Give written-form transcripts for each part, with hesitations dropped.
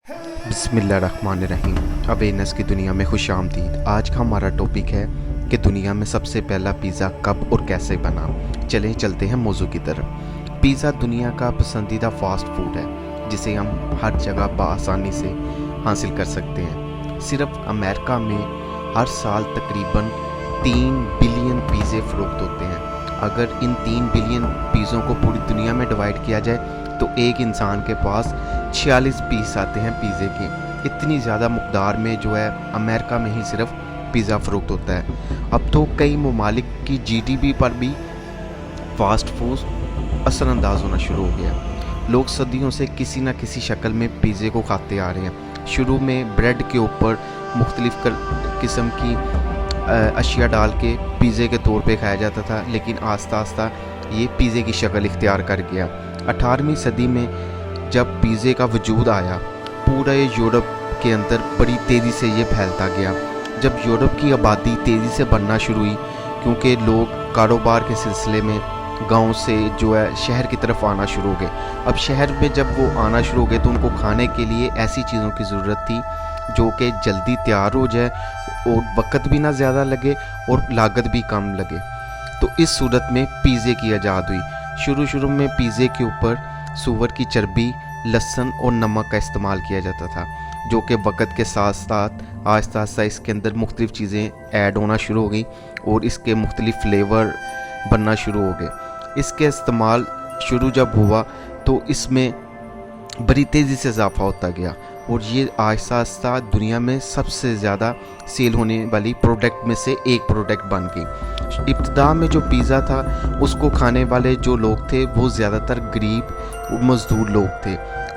बिस्मिल्लाहिर्रहमानिर्रहीम। अवेयरनेस की दुनिया में खुश आमदीद। आज का हमारा टॉपिक है कि दुनिया में सबसे पहला पिज़्ज़ा कब और कैसे बना। चलते हैं मौजू की तरफ। पिज़्ज़ा दुनिया का पसंदीदा फास्ट फूड है जिसे हम हर जगह बआसानी से हासिल कर सकते हैं। सिर्फ अमेरिका में हर साल तकरीबन 3 बिलियन पिज़्ज़े फ़रोख्त होते हैं। अगर इन 3 बिलियन पिज़्ज़ों को पूरी दुनिया में डिवाइड किया जाए तो एक इंसान के पास 46 पीस आते हैं पिज़्ज़े के। इतनी ज़्यादा मकदार में जो है अमेरिका में ही सिर्फ पिज़्ज़ा फ़रोख्त होता है। अब तो कई ममालिक की जीडीपी पर भी फास्ट फूड असरअंदाज होना शुरू हो गया। लोग सदियों से किसी न किसी शक्ल में पिज़्ज़े को खाते आ रहे हैं। शुरू में ब्रेड के ऊपर मुख्तलिफ़ किस्म की अशिया डाल के पिज़्ज़े के तौर पे खाया जाता था, लेकिन आस्ता आस्ता ये पिज़्ज़े की शक्ल इख्तियार कर गया। 18वीं सदी में जब पिज़्ज़े का वजूद आया, पूरे यूरोप के अंदर बड़ी तेज़ी से ये फैलता गया। जब यूरोप की आबादी तेज़ी से बढ़ना शुरू हुई, क्योंकि लोग कारोबार के सिलसिले में गांव से जो है शहर की तरफ आना शुरू हो गए। अब शहर में जब वो आना शुरू हो गए तो उनको खाने के लिए ऐसी चीज़ों की ज़रूरत थी जो कि जल्दी तैयार हो जाए और वक्त भी ना ज़्यादा लगे और लागत भी कम लगे। तो इस सूरत में पिज़्ज़े की इजाद हुई। शुरू में पिज़्ज़े के ऊपर सूअर की चर्बी, लहसुन और नमक का इस्तेमाल किया जाता था, जो कि वक्त के साथ साथ आहिस्ता आहिस्ता इसके अंदर मुख्तलिफ़ चीज़ें ऐड होना शुरू हो गई और इसके मुख्तलिफ़ फ्लेवर बनना शुरू हो गए। इसके इस्तेमाल शुरू जब हुआ तो इसमें बड़ी तेज़ी से इजाफा होता गया और ये आहिस्ता आहिस्ता दुनिया में सबसे ज़्यादा सेल होने वाली प्रोडक्ट में से एक प्रोडक्ट बन गई। इब्तिदा में जो पिज़्ज़ा था उसको खाने वाले जो लोग थे वो ज़्यादातर गरीब मज़दूर लोग थे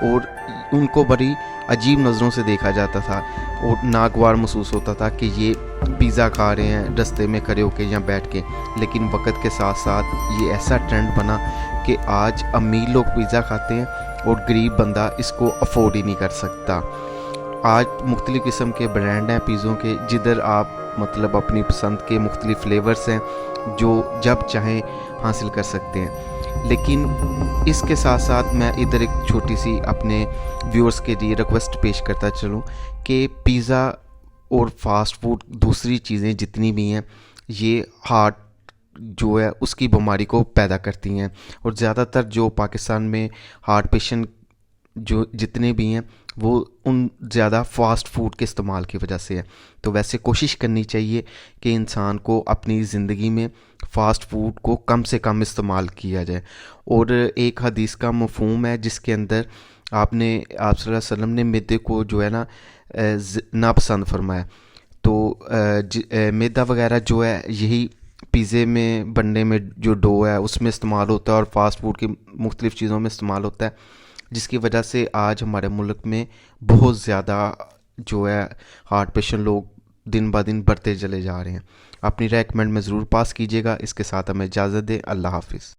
और उनको बड़ी अजीब नज़रों से देखा जाता था और नागवार महसूस होता था कि ये पिज़्ज़ा खा रहे हैं रास्ते में खड़े होकर या बैठ के। लेकिन वक्त के साथ साथ ये ऐसा ट्रेंड बना कि आज अमीर लोग पिज़्ज़ा खाते हैं और गरीब बंदा इसको अफोर्ड ही नहीं कर सकता। आज मुख्तलिफ़ किस्म के ब्रांड हैं पिज़्ज़ों के, जिधर आप मतलब अपनी पसंद के मुख्तलिफ़ फ्लेवर्स हैं जो जब चाहें हासिल कर सकते हैं। लेकिन इसके साथ साथ मैं इधर एक छोटी सी अपने व्यूअर्स के लिए रिक्वेस्ट पेश करता चलूँ कि पिज़्ज़ा और फास्ट फूड दूसरी चीज़ें जितनी भी हैं ये हार्ट जो है उसकी बीमारी को पैदा करती हैं और ज़्यादातर जो पाकिस्तान में हार्ट पेशेंट जो जितने भी हैं वो उन ज़्यादा फास्ट फूड के इस्तेमाल की वजह से है। तो वैसे कोशिश करनी चाहिए कि इंसान को अपनी ज़िंदगी में फ़ास्ट फूड को कम से कम इस्तेमाल किया जाए। और एक हदीस का मफ़हूम है जिसके अंदर आप सल्लल्लाहु अलैहि वसल्लम ने मैदे को जो है ना नापसंद फरमाया। तो मैदा वगैरह जो है यही पिज़्ज़े में बनने में जो डो है उसमें इस्तेमाल होता है और फास्ट फूड की मुख्तलिफ़ चीज़ों में इस्तेमाल होता है, जिसकी वजह से आज हमारे मुल्क में बहुत ज़्यादा जो है हार्ट पेशेंट लोग दिन ब दिन बढ़ते चले जा रहे हैं। अपनी राय कमेंट में ज़रूर पास कीजिएगा। इसके साथ हमें इजाज़त दें। अल्लाह हाफिज़।